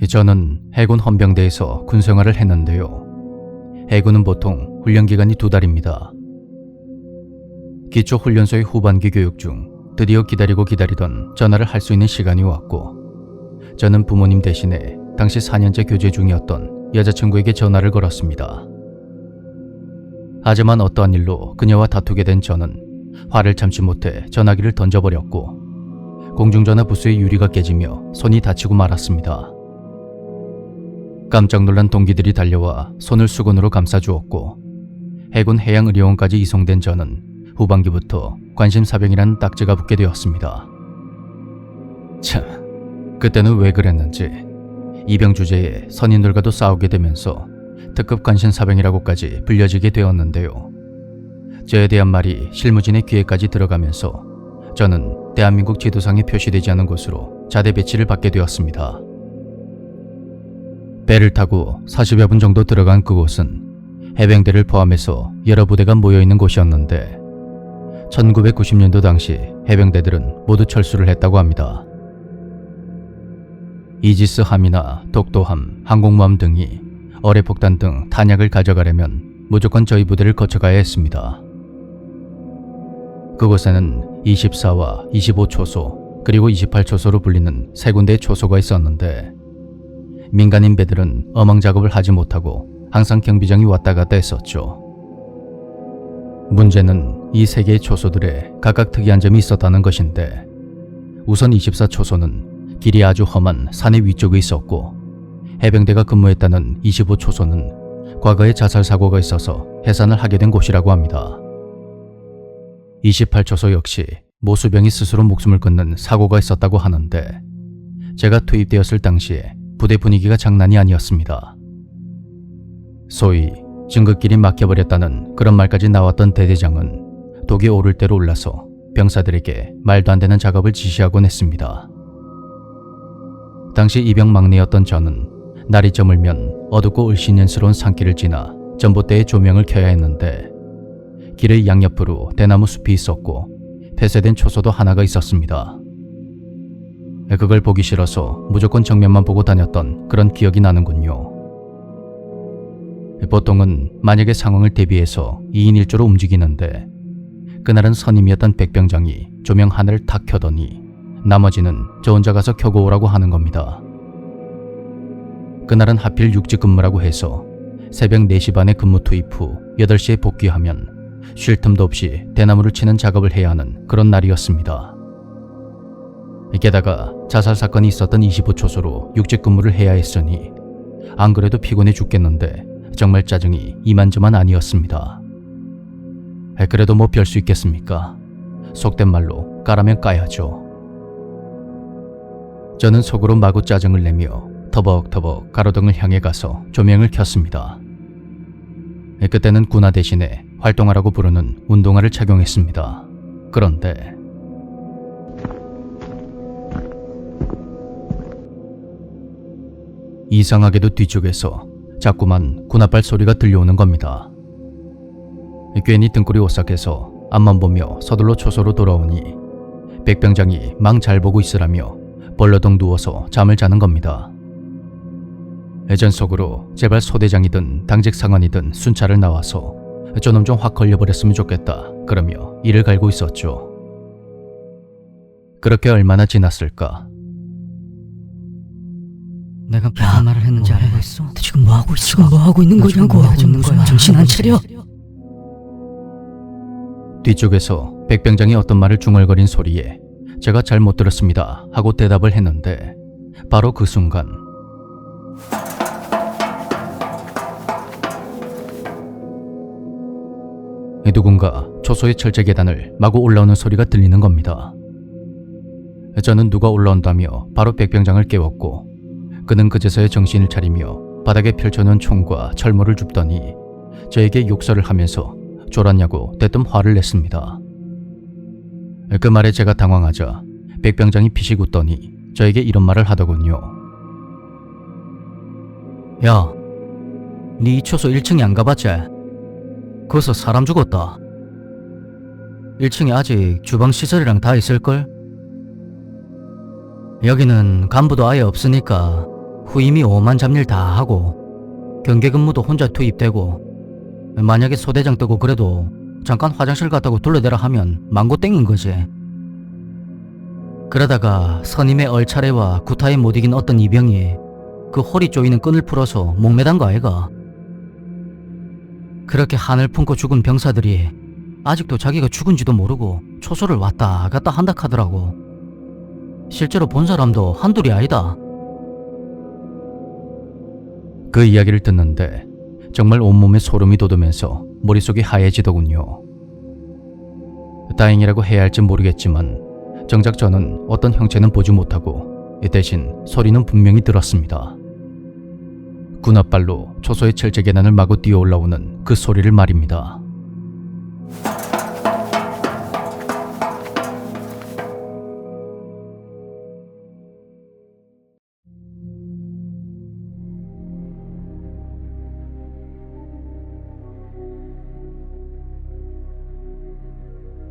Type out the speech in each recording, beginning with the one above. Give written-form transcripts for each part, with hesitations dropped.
저는 해군 헌병대에서 군생활을 했는데요. 해군은 보통 훈련기간이 2달입니다. 기초훈련소의 후반기 교육 중 드디어 기다리던 전화를 할 수 있는 시간이 왔고, 저는 부모님 대신에 당시 4년째 교제 중이었던 여자친구에게 전화를 걸었습니다. 하지만 어떠한 일로 그녀와 다투게 된 저는 화를 참지 못해 전화기를 던져버렸고, 공중전화 부스의 유리가 깨지며 손이 다치고 말았습니다. 깜짝 놀란 동기들이 달려와 손을 수건으로 감싸주었고, 해군 해양의료원까지 이송된 저는 후반기부터 관심사병이라는 딱지가 붙게 되었습니다. 참, 그때는 왜 그랬는지 이병 주제에 선임들과도 싸우게 되면서 특급 관심사병이라고까지 불려지게 되었는데요. 저에 대한 말이 실무진의 귀에까지 들어가면서 저는 대한민국 지도상에 표시되지 않은 곳으로 자대 배치를 받게 되었습니다. 배를 타고 40여 분 정도 들어간 그곳은 해병대를 포함해서 여러 부대가 모여있는 곳이었는데, 1990년도 당시 해병대들은 모두 철수를 했다고 합니다. 이지스함이나 독도함, 항공모함 등이 어뢰폭탄 등 탄약을 가져가려면 무조건 저희 부대를 거쳐가야 했습니다. 그곳에는 24와 25초소 그리고 28초소로 불리는 세 군데의 초소가 있었는데, 민간인 배들은 어망 작업을 하지 못하고 항상 경비정이 왔다 갔다 했었죠. 문제는 이 세 개의 초소들에 각각 특이한 점이 있었다는 것인데, 우선 24초소는 길이 아주 험한 산의 위쪽에 있었고, 해병대가 근무했다는 25초소는 과거에 자살 사고가 있어서 해산을 하게 된 곳이라고 합니다. 28초소 역시 모수병이 스스로 목숨을 끊는 사고가 있었다고 하는데, 제가 투입되었을 당시에 부대 분위기가 장난이 아니었습니다. 소위 증거길이 막혀버렸다는 그런 말까지 나왔던 대대장은 독이 오를 대로 올라서 병사들에게 말도 안 되는 작업을 지시하곤 했습니다. 당시 이병 막내였던 저는 날이 저물면 어둡고 을씨년스러운 산길을 지나 전봇대의 조명을 켜야 했는데, 길의 양옆으로 대나무 숲이 있었고 폐쇄된 초소도 하나가 있었습니다. 그걸 보기 싫어서 무조건 정면만 보고 다녔던 그런 기억이 나는군요. 보통은 만약의 상황을 대비해서 2인 1조로 움직이는데, 그날은 선임이었던 백병장이 조명 하나를 탁 켜더니 나머지는 저 혼자 가서 켜고 오라고 하는 겁니다. 그날은 하필 육지 근무라고 해서 새벽 4시 반에 근무 투입 후 8시에 복귀하면 쉴 틈도 없이 대나무를 치는 작업을 해야 하는 그런 날이었습니다. 게다가 자살 사건이 있었던 25초소로 육지 근무를 해야 했으니 안 그래도 피곤해 죽겠는데 정말 짜증이 이만저만 아니었습니다. 그래도 뭐 별 수 있겠습니까? 속된 말로 까라면 까야죠. 저는 속으로 마구 짜증을 내며 터벅터벅 가로등을 향해 가서 조명을 켰습니다. 그때는 군화 대신에 활동화라고 부르는 운동화를 착용했습니다. 그런데 이상하게도 뒤쪽에서 자꾸만 군화발 소리가 들려오는 겁니다. 괜히 등골이 오싹해서 앞만 보며 서둘러 초소로 돌아오니 백병장이 망 잘 보고 있으라며 벌러덩 누워서 잠을 자는 겁니다. 예전 속으로 제발 소대장이든 당직 상관이든 순찰을 나와서 저놈 좀 확 걸려버렸으면 좋겠다 그러며 이를 갈고 있었죠. 그렇게 얼마나 지났을까? 내가 무슨 말을 했는지 알고 있어? 지금 뭐 하고 있어? 지금 뭐 하고 있는 거냐고? 정신 안 차려? 뒤쪽에서 백병장이 어떤 말을 중얼거린 소리에 제가 잘 못 들었습니다 하고 대답을 했는데, 바로 그 순간 누군가 초소의 철제 계단을 마구 올라오는 소리가 들리는 겁니다. 저는 누가 올라온다며 바로 백병장을 깨웠고, 그는 그제서야 정신을 차리며 바닥에 펼쳐놓은 총과 철모를 줍더니 저에게 욕설을 하면서 졸았냐고 대뜸 화를 냈습니다. 그 말에 제가 당황하자 백병장이 피식 웃더니 저에게 이런 말을 하더군요. 야, 니 이 초소 1층에 안 가봤지? 거기서 사람 죽었다. 1층에 아직 주방 시설이랑 다 있을걸? 여기는 간부도 아예 없으니까 후임이 오만 잡일 다 하고 경계 근무도 혼자 투입되고 만약에 소대장 뜨고 그래도 잠깐 화장실 갔다고 둘러대라 하면 망고 땡인 거지. 그러다가 선임의 얼차례와 구타에 못 이긴 어떤 이병이 그 허리 조이는 끈을 풀어서 목매단 거 아이가. 그렇게 한을 품고 죽은 병사들이 아직도 자기가 죽은지도 모르고 초소를 왔다 갔다 한다 하더라고. 실제로 본 사람도 한둘이 아니다. 그 이야기를 듣는데 정말 온몸에 소름이 돋으면서 머릿속이 하얘지더군요. 다행이라고 해야 할지 모르겠지만 정작 저는 어떤 형체는 보지 못하고 대신 소리는 분명히 들었습니다. 군홧발로 초소의 철제 계단을 마구 뛰어 올라오는 그 소리를 말입니다.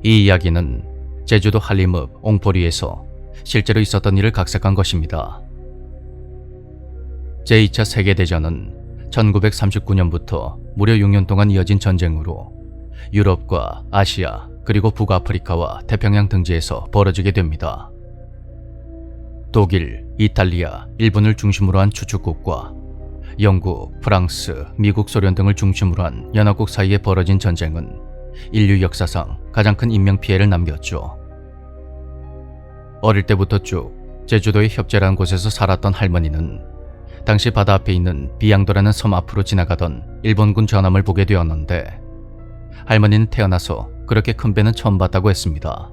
이 이야기는 제주도 한림읍 옹포리에서 실제로 있었던 일을 각색한 것입니다. 제2차 세계대전은 1939년부터 무려 6년 동안 이어진 전쟁으로 유럽과 아시아 그리고 북아프리카와 태평양 등지에서 벌어지게 됩니다. 독일, 이탈리아, 일본을 중심으로 한 주축국과 영국, 프랑스, 미국, 소련 등을 중심으로 한 연합국 사이에 벌어진 전쟁은 인류 역사상 가장 큰 인명피해를 남겼죠. 어릴 때부터 쭉 제주도의 협재라는 곳에서 살았던 할머니는 당시 바다 앞에 있는 비양도라는 섬 앞으로 지나가던 일본군 전함을 보게 되었는데 할머니는 태어나서 그렇게 큰 배는 처음 봤다고 했습니다.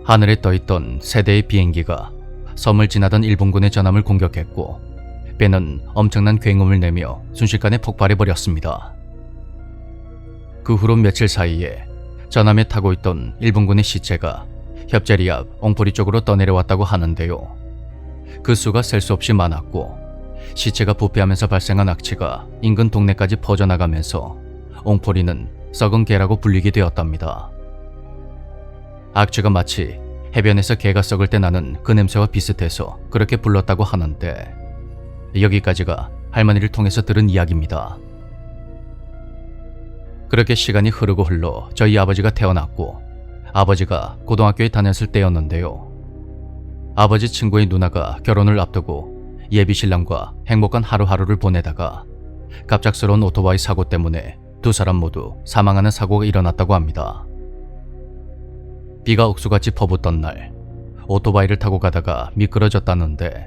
하늘에 떠있던 세 대의 비행기가 섬을 지나던 일본군의 전함을 공격했고 배는 엄청난 굉음을 내며 순식간에 폭발해버렸습니다. 그 후로 며칠 사이에 전함에 타고 있던 일본군의 시체가 협재리 앞 옹포리 쪽으로 떠내려왔다고 하는데요. 그 수가 셀 수 없이 많았고 시체가 부패하면서 발생한 악취가 인근 동네까지 퍼져나가면서 옹포리는 썩은 개라고 불리게 되었답니다. 악취가 마치 해변에서 개가 썩을 때 나는 그 냄새와 비슷해서 그렇게 불렀다고 하는데 여기까지가 할머니를 통해서 들은 이야기입니다. 그렇게 시간이 흐르고 흘러 저희 아버지가 태어났고 아버지가 고등학교에 다녔을 때였는데요. 아버지 친구의 누나가 결혼을 앞두고 예비신랑과 행복한 하루하루를 보내다가 갑작스러운 오토바이 사고 때문에 두 사람 모두 사망하는 사고가 일어났다고 합니다. 비가 옥수같이 퍼붓던 날 오토바이를 타고 가다가 미끄러졌다는데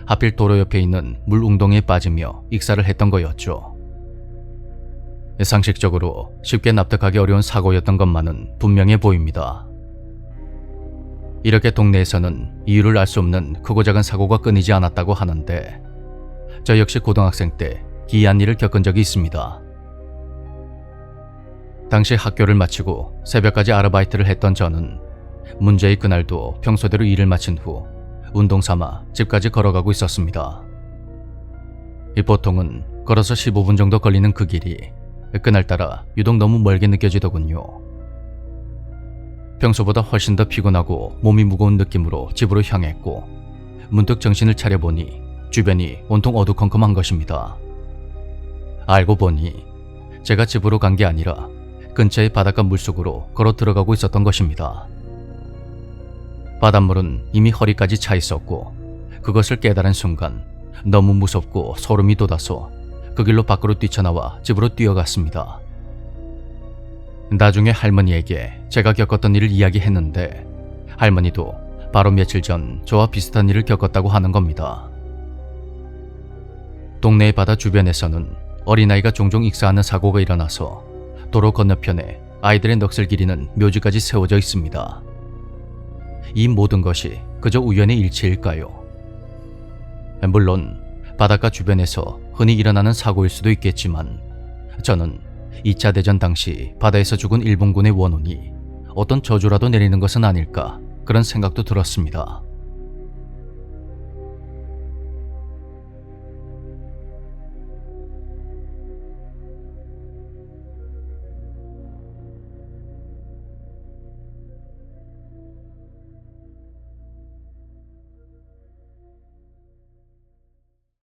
하필 도로 옆에 있는 물 웅덩이에 빠지며 익사를 했던 거였죠. 상식적으로 쉽게 납득하기 어려운 사고였던 것만은 분명해 보입니다. 이렇게 동네에서는 이유를 알 수 없는 크고 작은 사고가 끊이지 않았다고 하는데 저 역시 고등학생 때 기이한 일을 겪은 적이 있습니다. 당시 학교를 마치고 새벽까지 아르바이트를 했던 저는 문제의 그날도 평소대로 일을 마친 후 운동 삼아 집까지 걸어가고 있었습니다. 보통은 걸어서 15분 정도 걸리는 그 길이 그날따라 유독 너무 멀게 느껴지더군요. 평소보다 훨씬 더 피곤하고 몸이 무거운 느낌으로 집으로 향했고 문득 정신을 차려보니 주변이 온통 어두컴컴한 것입니다. 알고 보니 제가 집으로 간 게 아니라 근처의 바닷가 물속으로 걸어 들어가고 있었던 것입니다. 바닷물은 이미 허리까지 차 있었고 그것을 깨달은 순간 너무 무섭고 소름이 돋아서 그 길로 밖으로 뛰쳐나와 집으로 뛰어갔습니다. 나중에 할머니에게 제가 겪었던 일을 이야기했는데 할머니도 바로 며칠 전 저와 비슷한 일을 겪었다고 하는 겁니다. 동네의 바다 주변에서는 어린아이가 종종 익사하는 사고가 일어나서 도로 건너편에 아이들의 넋을 기리는 묘지까지 세워져 있습니다. 이 모든 것이 그저 우연의 일치일까요? 물론 바닷가 주변에서 흔히 일어나는 사고일 수도 있겠지만 저는 2차 대전 당시 바다에서 죽은 일본군의 원혼이 어떤 저주라도 내리는 것은 아닐까 그런 생각도 들었습니다.